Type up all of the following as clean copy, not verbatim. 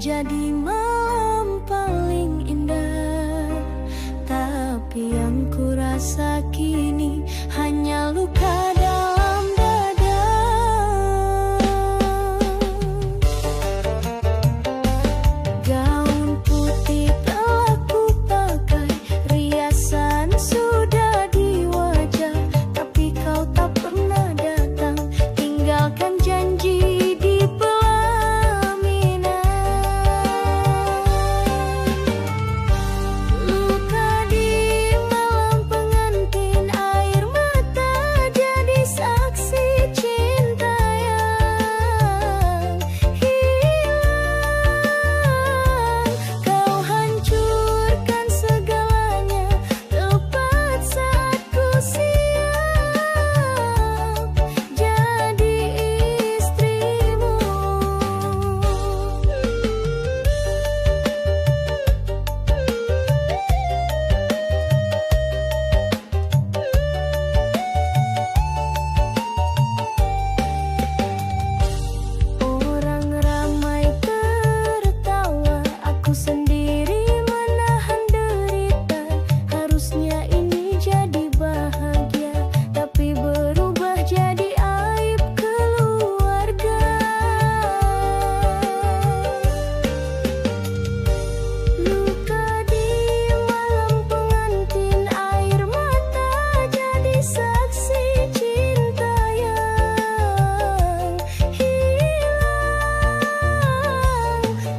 jadi malam paling indah. Tapi yang ku rasa kini hanya luka dalam dada. Gaun putih telah ku pakai, riasan sudah di wajah, tapi kau tak pernah datang, tinggalkan janji di pelaminan. Luka di malam pengantin, air mata jadi saksi cinta yang hilang. Kau hancurkan segalanya tepat saat ku siap jadi istrimu. Orang ramai tertawa, aku sendiri menahan derita. Harusnya ini jadi bahagia, tapi berubah jadi aib keluarga. Luka di malam pengantin, air mata jadi saksi cinta yang hilang.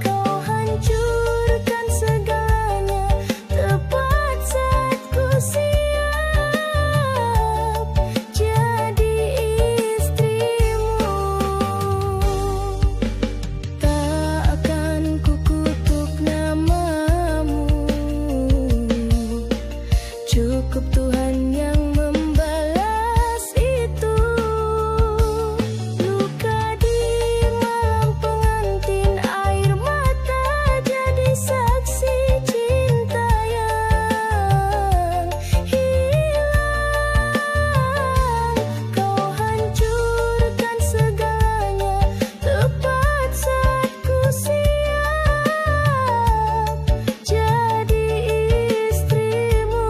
Kau hancurkan segalanya tepat saat ku siap jadi istrimu. Tak akan ku kutuk namamu, cukup Tuhan yang membalas itu. Luka di malam pengantin, air mata jadi saksi cinta yang hilang. Kau hancurkan segalanya tepat saat ku siap jadi istrimu.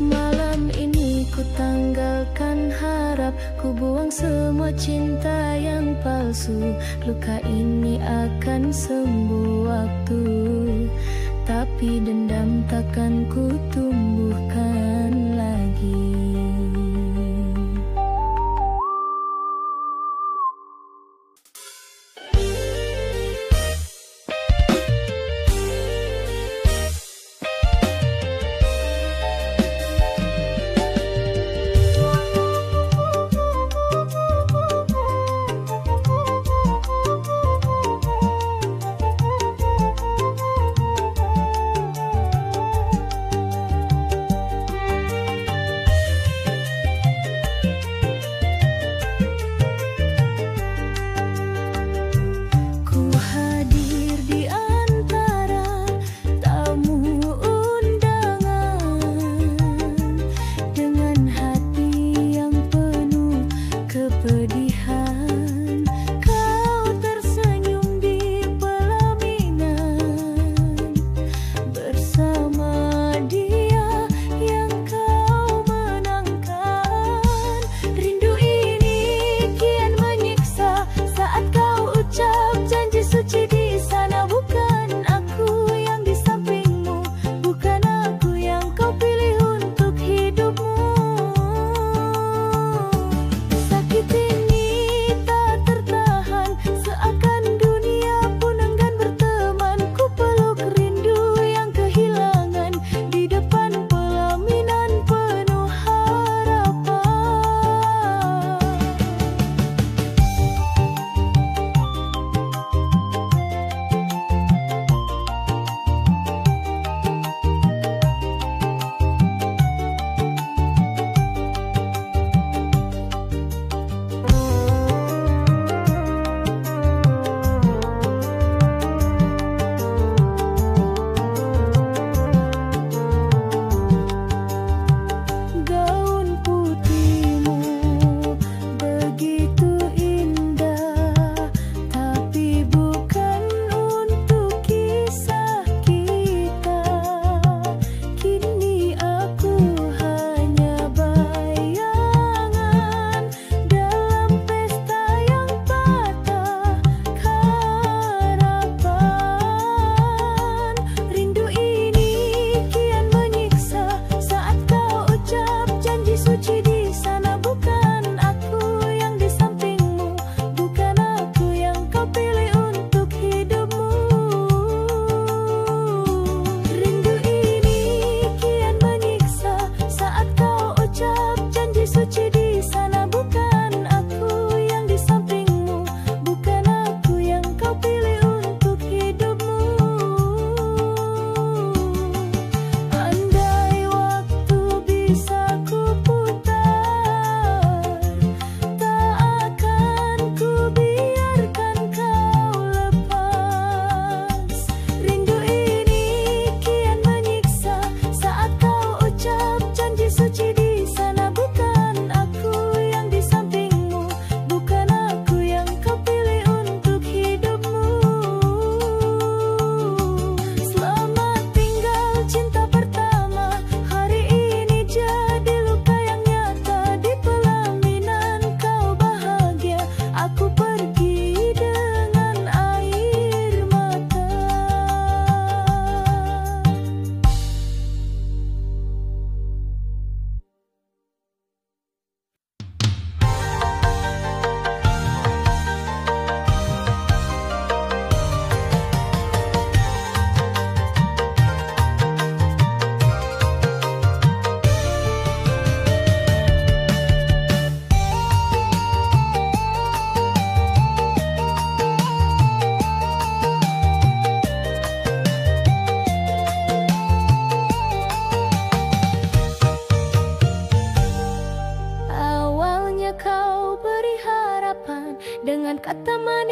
Malam ini ku tanggalkan harap, ku buang semua cinta yang palsu. Luka ini akan sembuh waktu, tapi dendam takkan ku tumbuhkan lagi.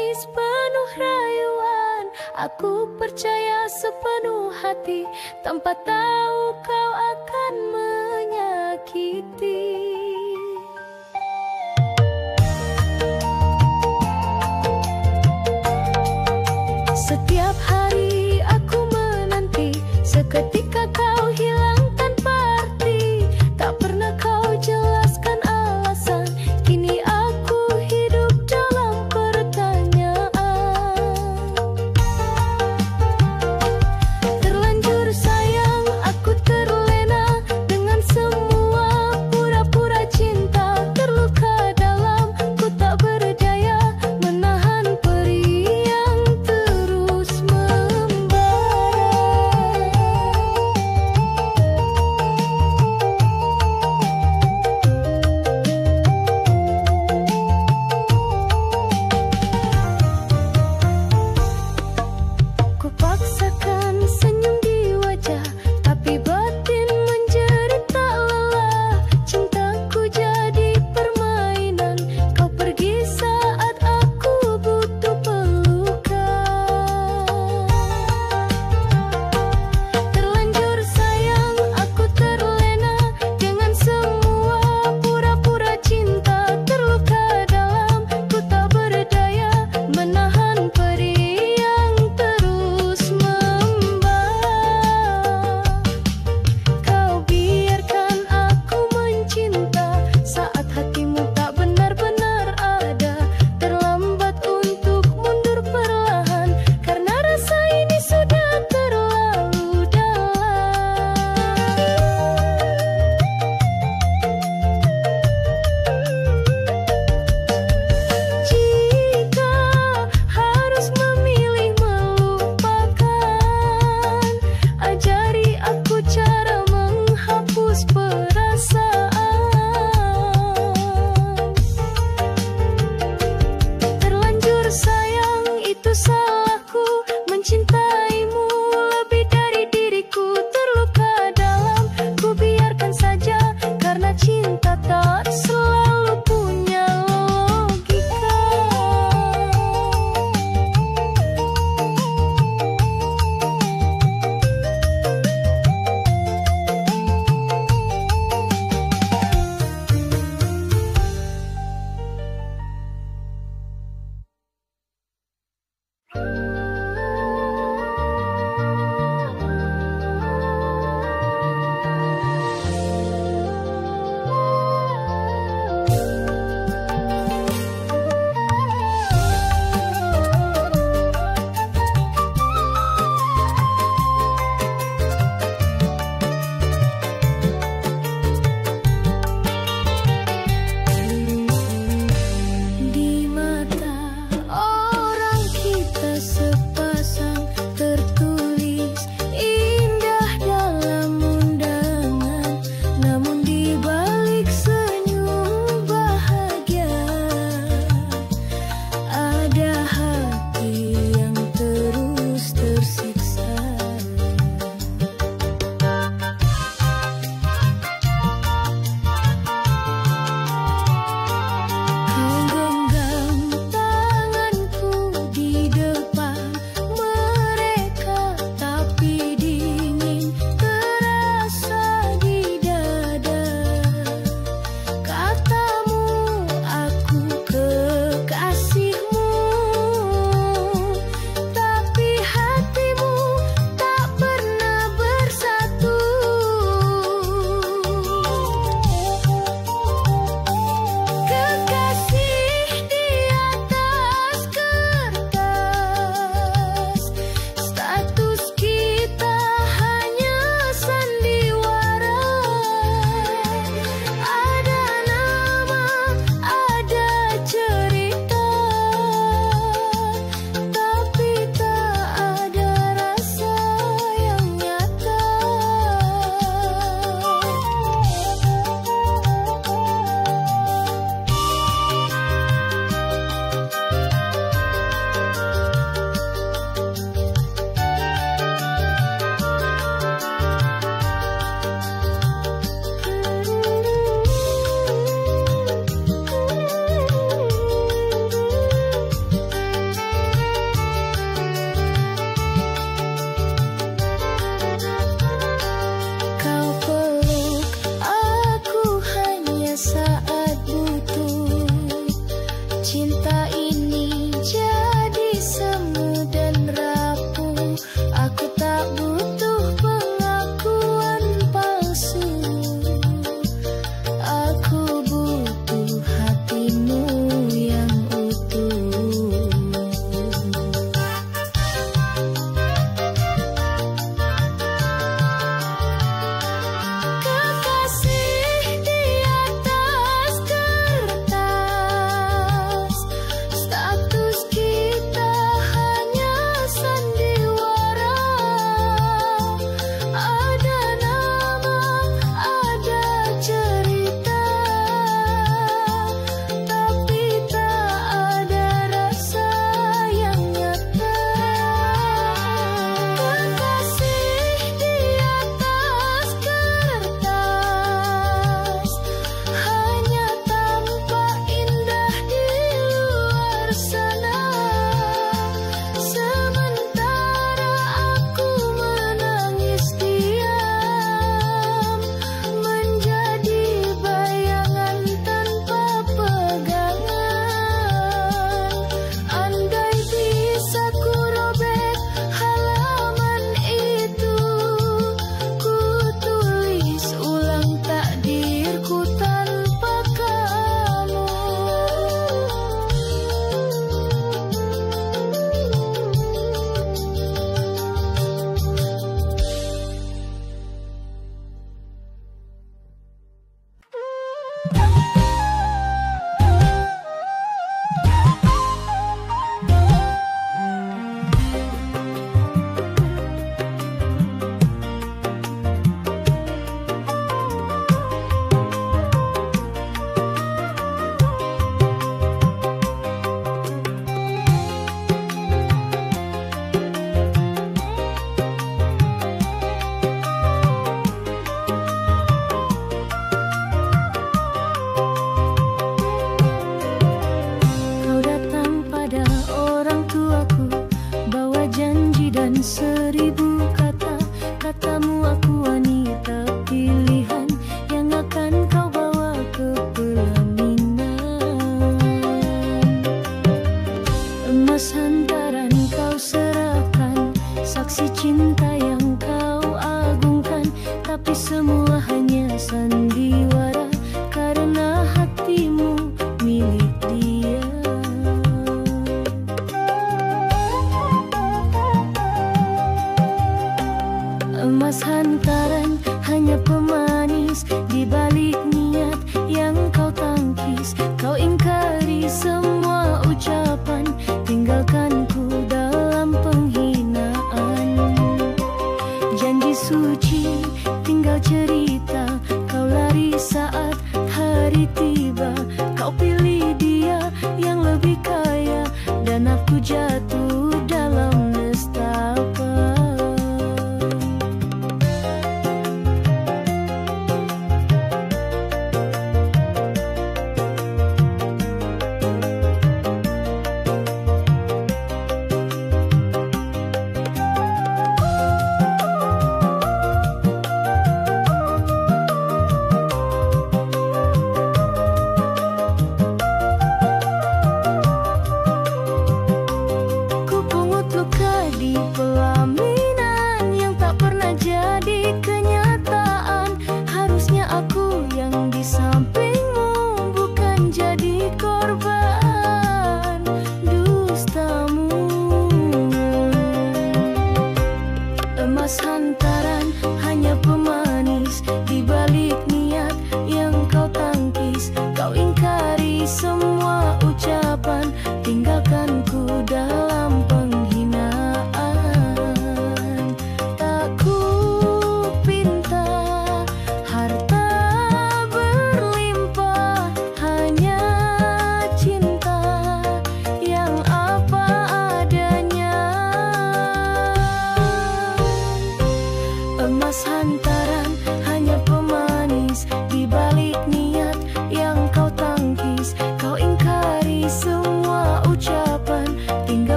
manis penuh rayuan. Aku percaya sepenuh hati, tanpa tahu kau akan menyakiti. Setiap hari aku menanti, seketika kau hilang tanpa arti. Tak pernah kau jelaskan alasan, kini aku hidup dalam pertanyaan. Terlanjur sayang, aku terlena dan 1000 kata. Katamu aku wanita pilihan yang akan kau bawa ke pelaminan. Emas hantaran kau serahkan, saksi cinta yang kau agungkan, tapi semua hanya sandiwara karena hatimu milik dia. Emas hantaran hanya pemanis di balik niat yang kau tangkis. Kau ingkari semua ucapan, tinggalkan ku dalam penghinaan. Janji suci tinggal cerita, kau lari saat hari tiba. Kau pilih dia yang lebih kaya dan aku jatuh dalam nestapa.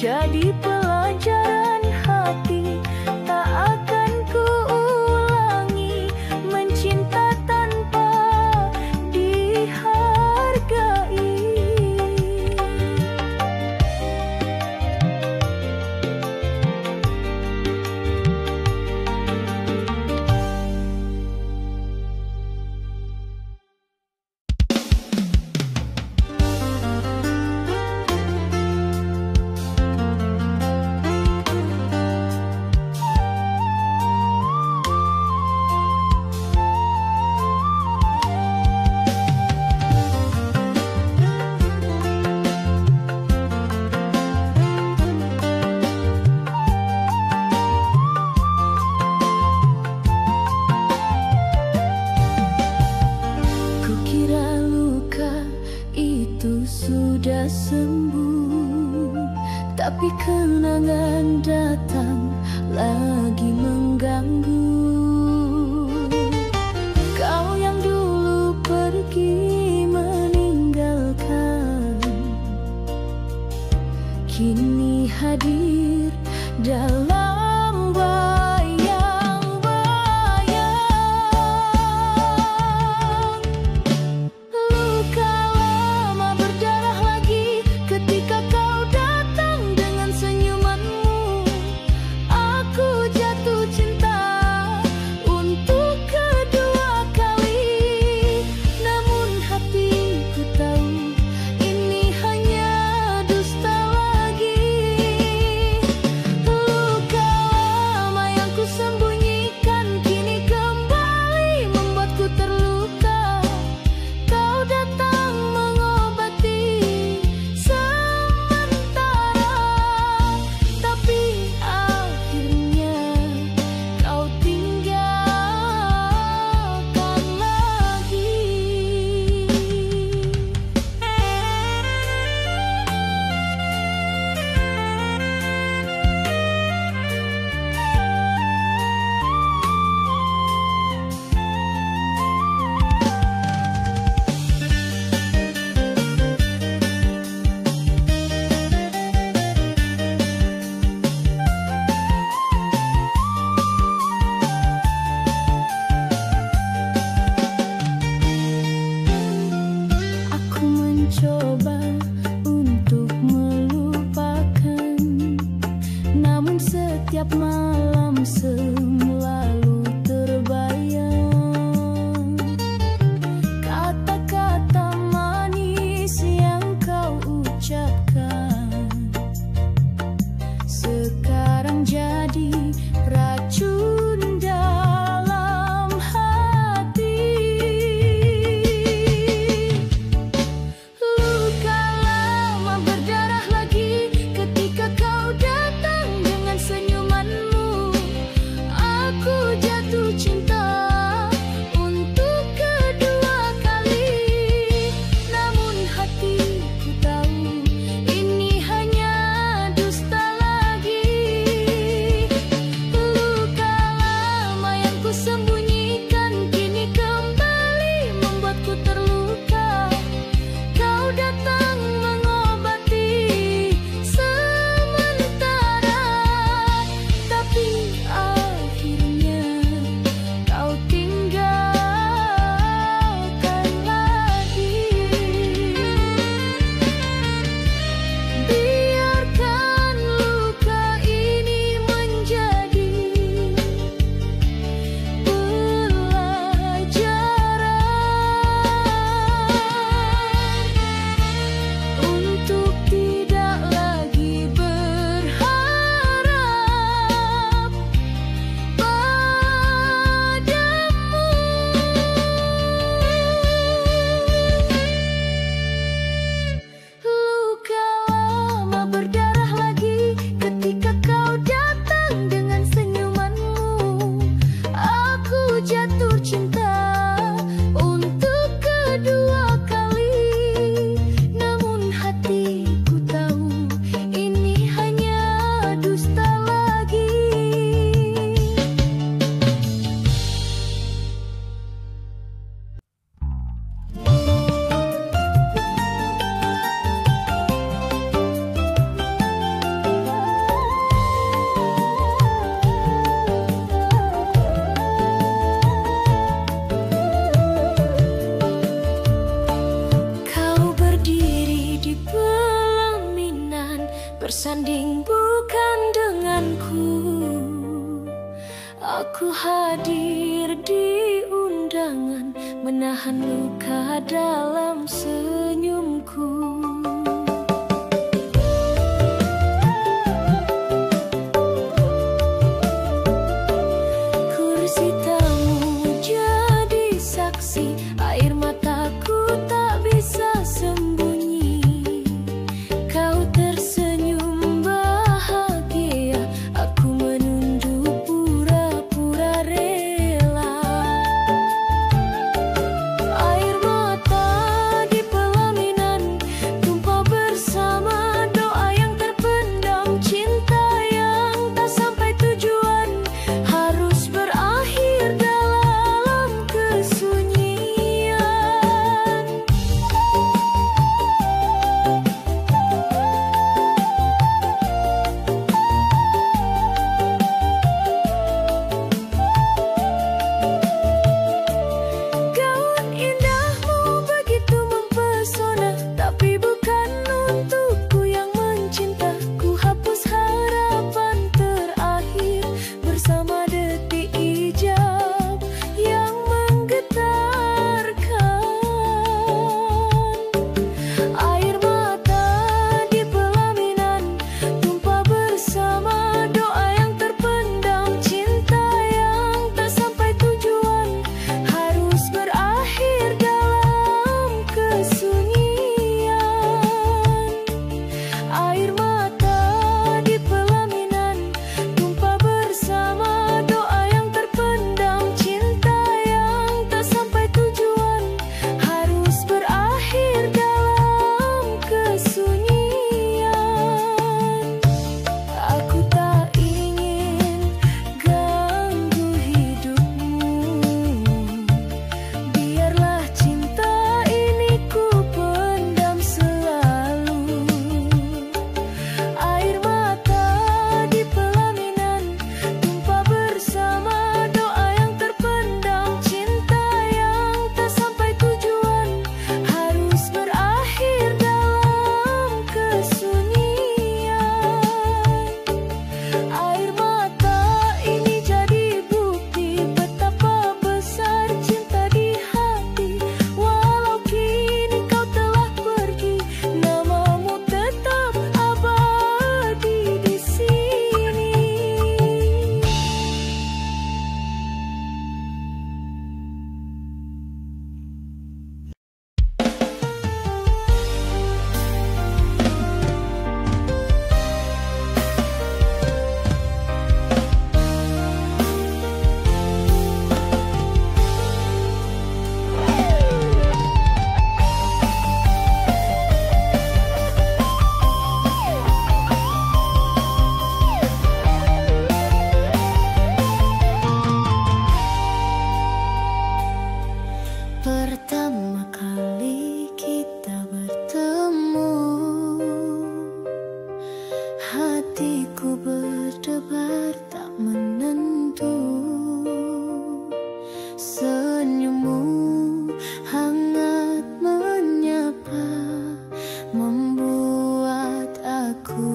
jadi pelajaran hati. Tak akan ku ulangi mencinta tanpa dihargai. Sudah sembuh, tapi kenangan datang lagi mengganggu. Kau yang dulu pergi meninggalkan, kini hadir dalam bayang-bayang. Luka lama berdarah lagi ketika kau datang dengan senyumanmu. Aku jatuh cinta untuk kedua kali, namun hatiku tahu ini hanya dusta lagi. Luka lama yang ku sembunyikan kini kembali membuatku terluka. Kau datang mengobati sementara, tapi akhirnya kau tinggalkan lagi. Aku mencoba untuk melupakan, namun setiap malam selalu terbayang kata-kata manis yang kau ucapkan. Sekarang jadi racun dalam hati. Luka lama berdarah lagi ketika kau datang dengan senyumanmu. bersanding bukan denganku. Aku hadir di undangan, menahan luka dalam senyumku. Kursi tamu jadi saksi, air mataku tak bisa sembunyi. Kau tersenyum bahagia, aku menunduk pura-pura rela. Air mata di pelaminan tumpah bersama doa yang terpendam, cinta yang tak sampai tujuan harus berakhir dalam kesunyian. Gaun indahmu begitu mempesona, tapi bukan untukku yang mencinta. Ku hapus harapan terakhir bersama detik ijab yang menggetarkan. Air mata di pelaminan tumpah bersama doa yang terpendam, cinta yang tak sampai tujuan harus berakhir dalam kesunyian. Air mata di pelaminan tumpah bersama doa yang terpendam, cinta yang tak sampai tujuan harus berakhir dalam kesunyian. Aku tak ingin ganggu hidupmu, biarlah cinta ini ku pendam selalu. Air mata di pelaminan tumpah bersama doa yang terpendam, cinta yang tak sampai tujuan harus berakhir dalam kesunyian. Air mata ini jadi bukti betapa besar cinta di hati. Walau kini kau telah pergi, namamu tetap abadi di sini. Pertama kali kita bertemu, hatiku berdebar tak menentu. Senyummu hangat menyapa, membuat aku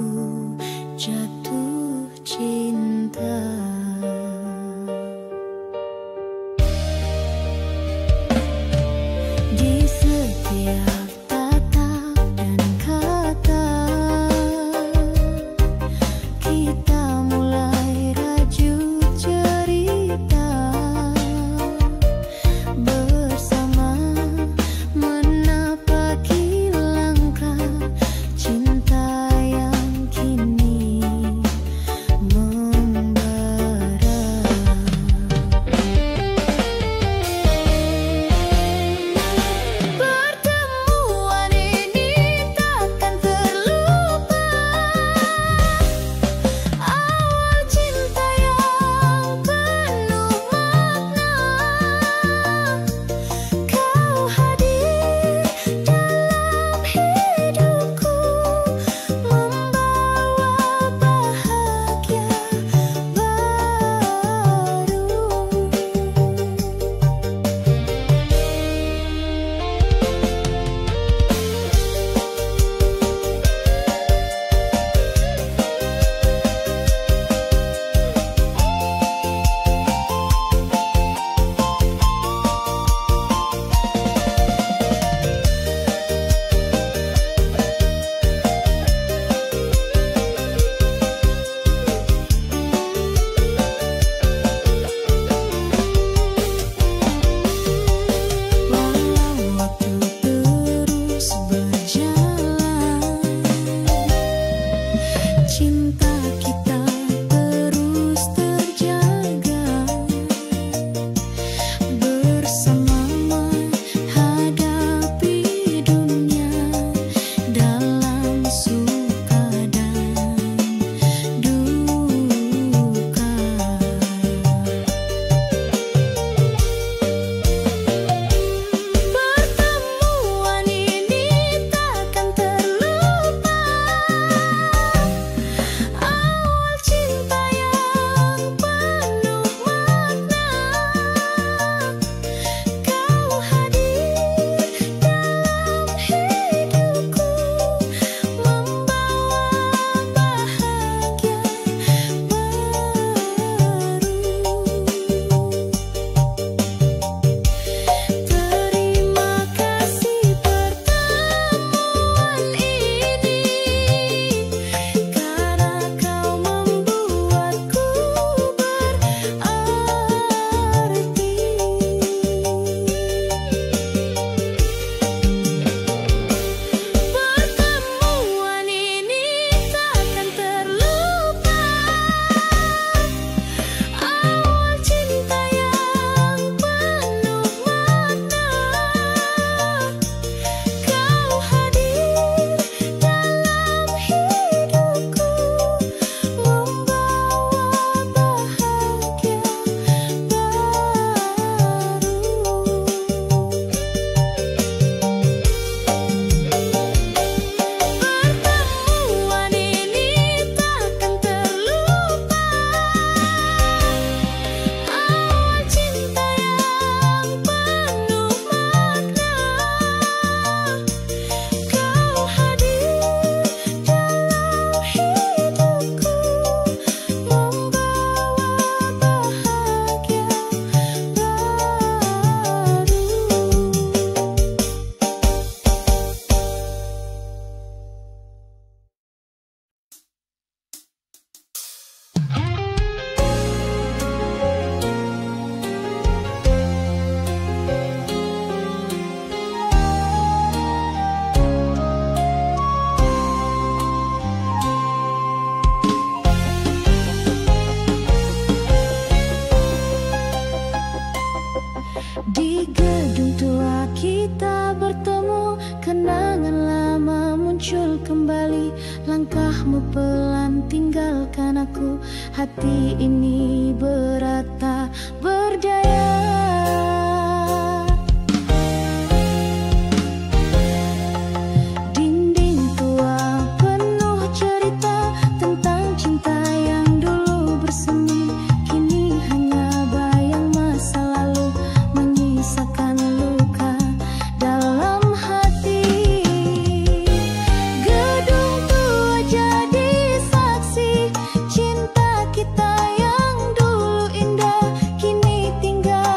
jatuh cinta. Di setiap tatap dan kata, kita mulai rajut cerita. Langkahmu pelan tinggalkan aku, hati ini berat tak berdaya. Dinding tua penuh cerita tentang cinta yang dulu bersemi, kini hanya bayang masa lalu menyisakan luka dalam hati. Gedung tua jadi saksi cinta kita yang dulu indah, kini tinggal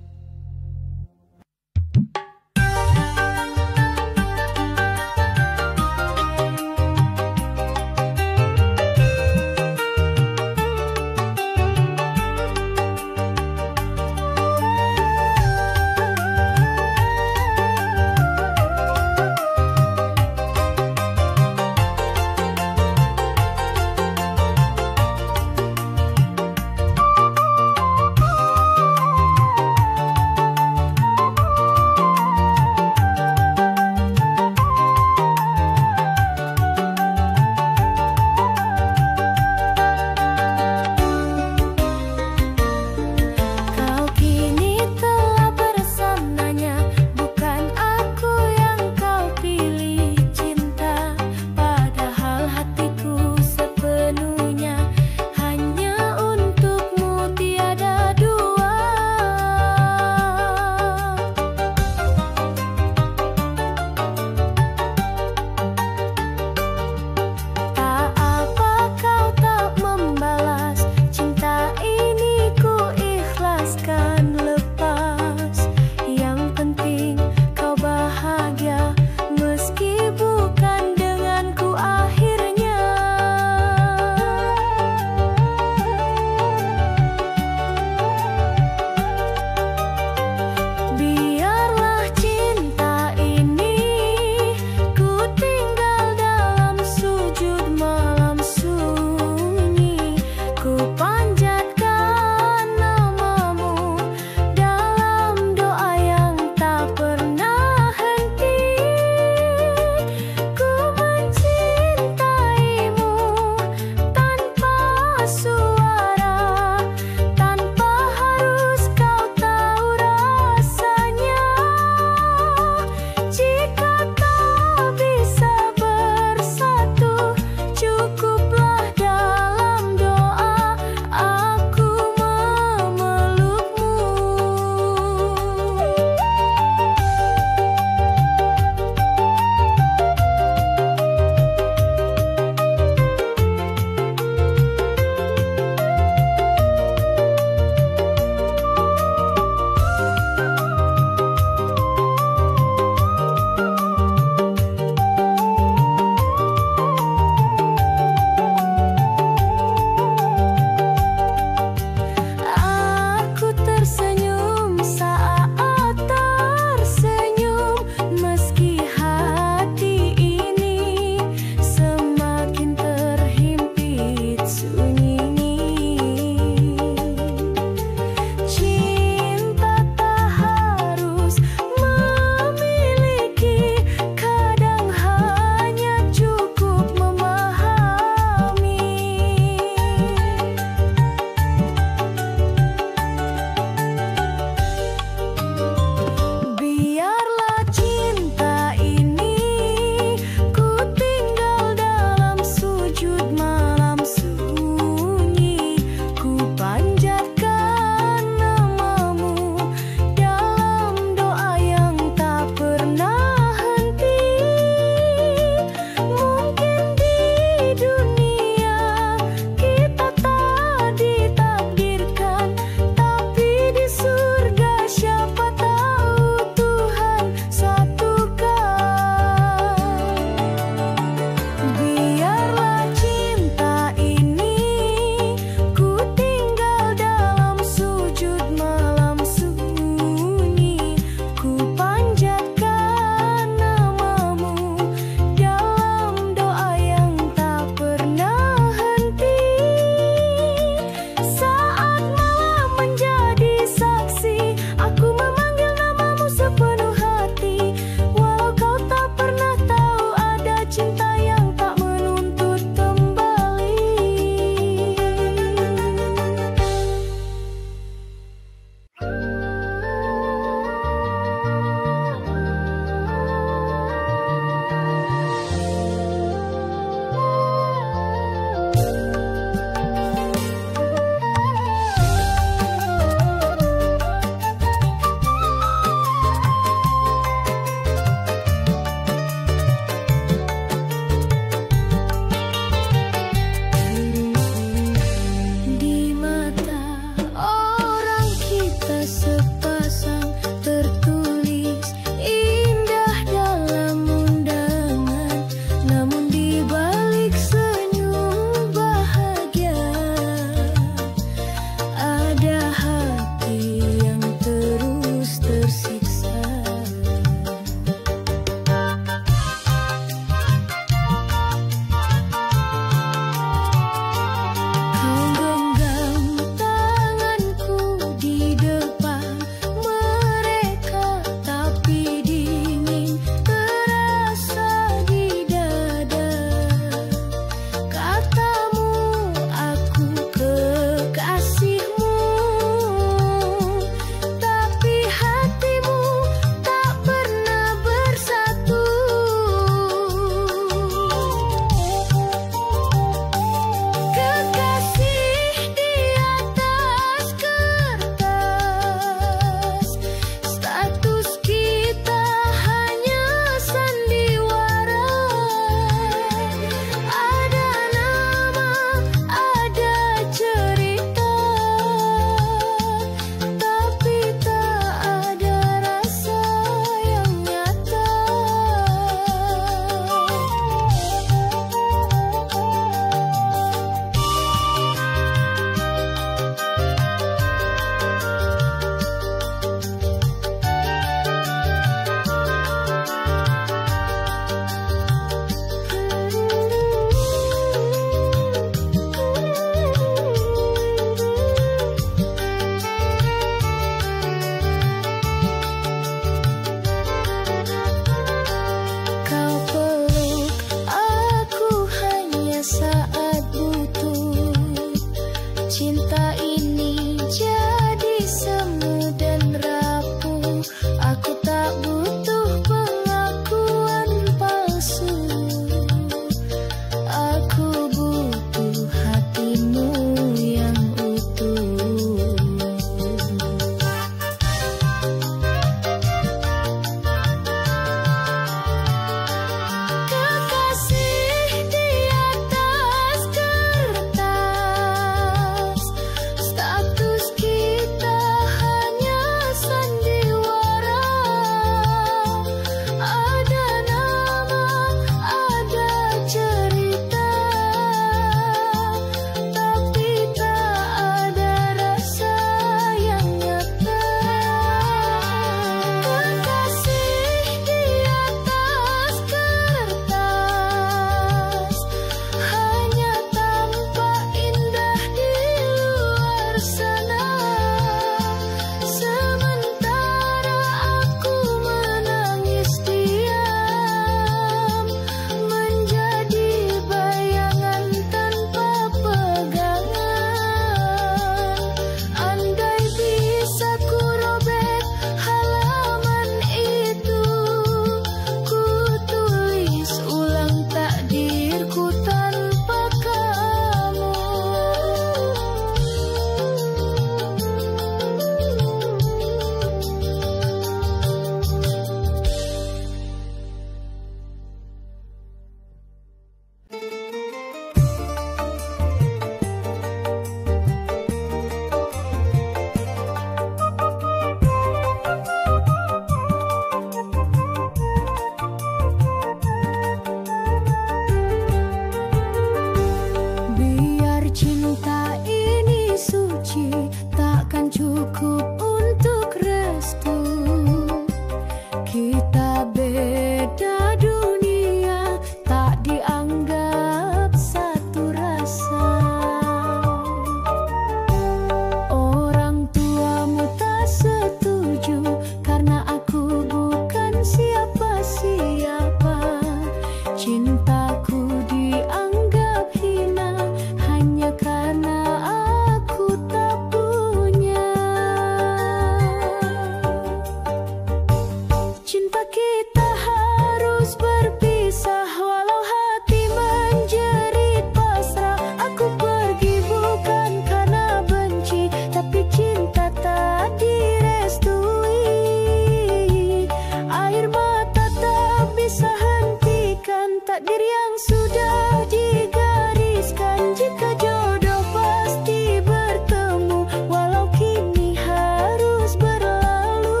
yang sudah digariskan. Jika jodoh pasti bertemu, walau kini harus berlalu.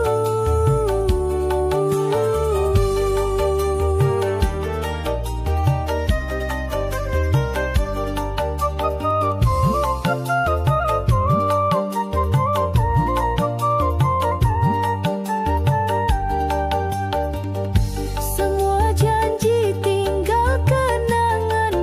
Semua janji tinggal kenangan,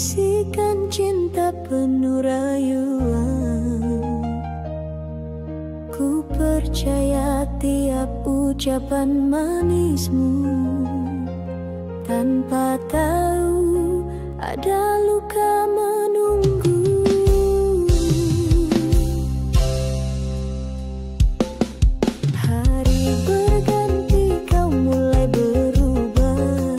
bisikan cinta penuh rayuan. Ku percaya tiap ucapan manismu, tanpa tahu ada luka menunggu. Hari berganti, kau mulai berubah.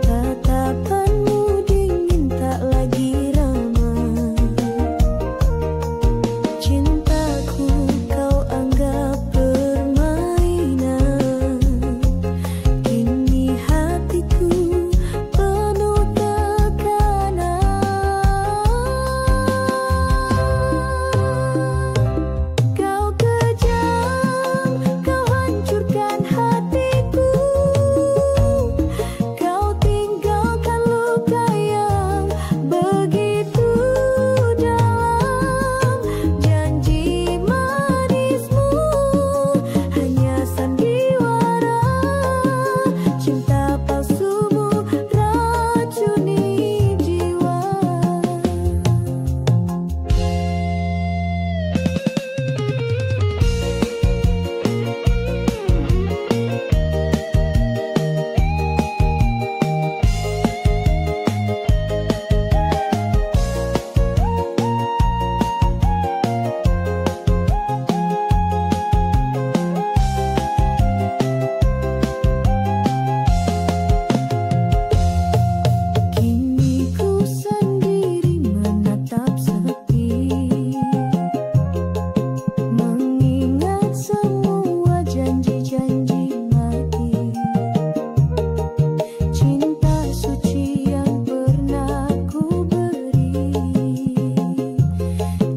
Tatapanmu dingin, tak lagi ramah. Cintaku kau anggap permainan. Kini hatiku penuh tekanan. Kau kejam, kau hancurkan hatiku. Kau tinggalkan luka yang begitu dalam. Janji manismu hanya sandiwara. Cinta palsumu racuni jiwa. Kini ku sendiri menatap sepi, mengingat semua janji-janji mati. Cinta suci yang pernah ku beri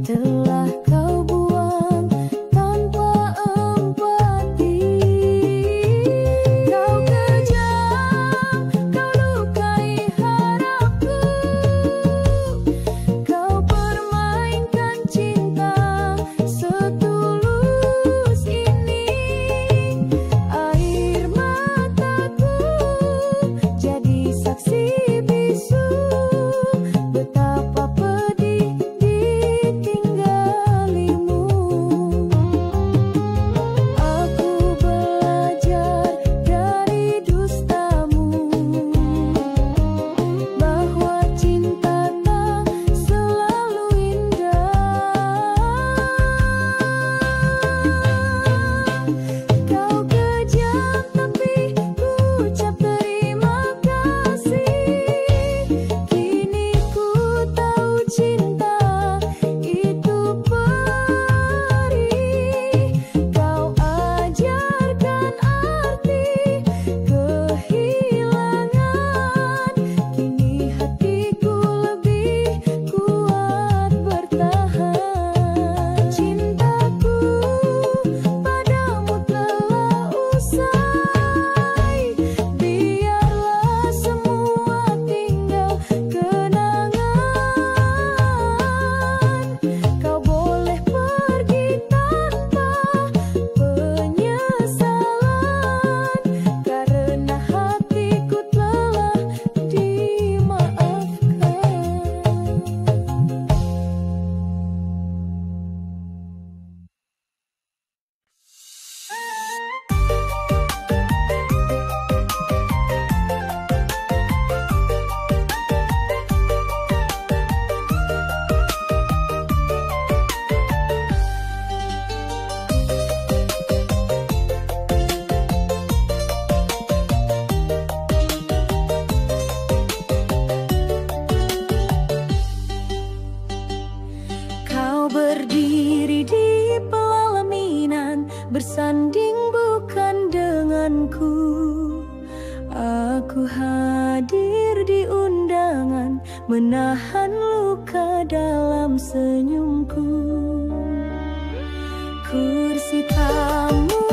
telah kau buang tanpa empati. Kau kejam, kau lukai harapku. Kau permainkan cinta setulus ini. Air mataku jadi saksi bisu betapa pedih ditinggalimu. Aku belajar dari dustamu bahwa cinta tak selalu indah. Kau kejam tapi ku ucap terima kasih. Kini ku tahu cinta itu perih. Kau ajarkan arti kehilangan. Kini hatiku lebih kuat bertahan. Cintaku padamu telah usai. Biarlah semua tinggal kenangan. Kau boleh pergi tanpa penyesalan, karena hatiku telah dimaafkan. Kau berdiri di pelaminan, bersanding bukan denganku. Aku hadir di undangan, menahan luka dalam senyumku. Kursi tamu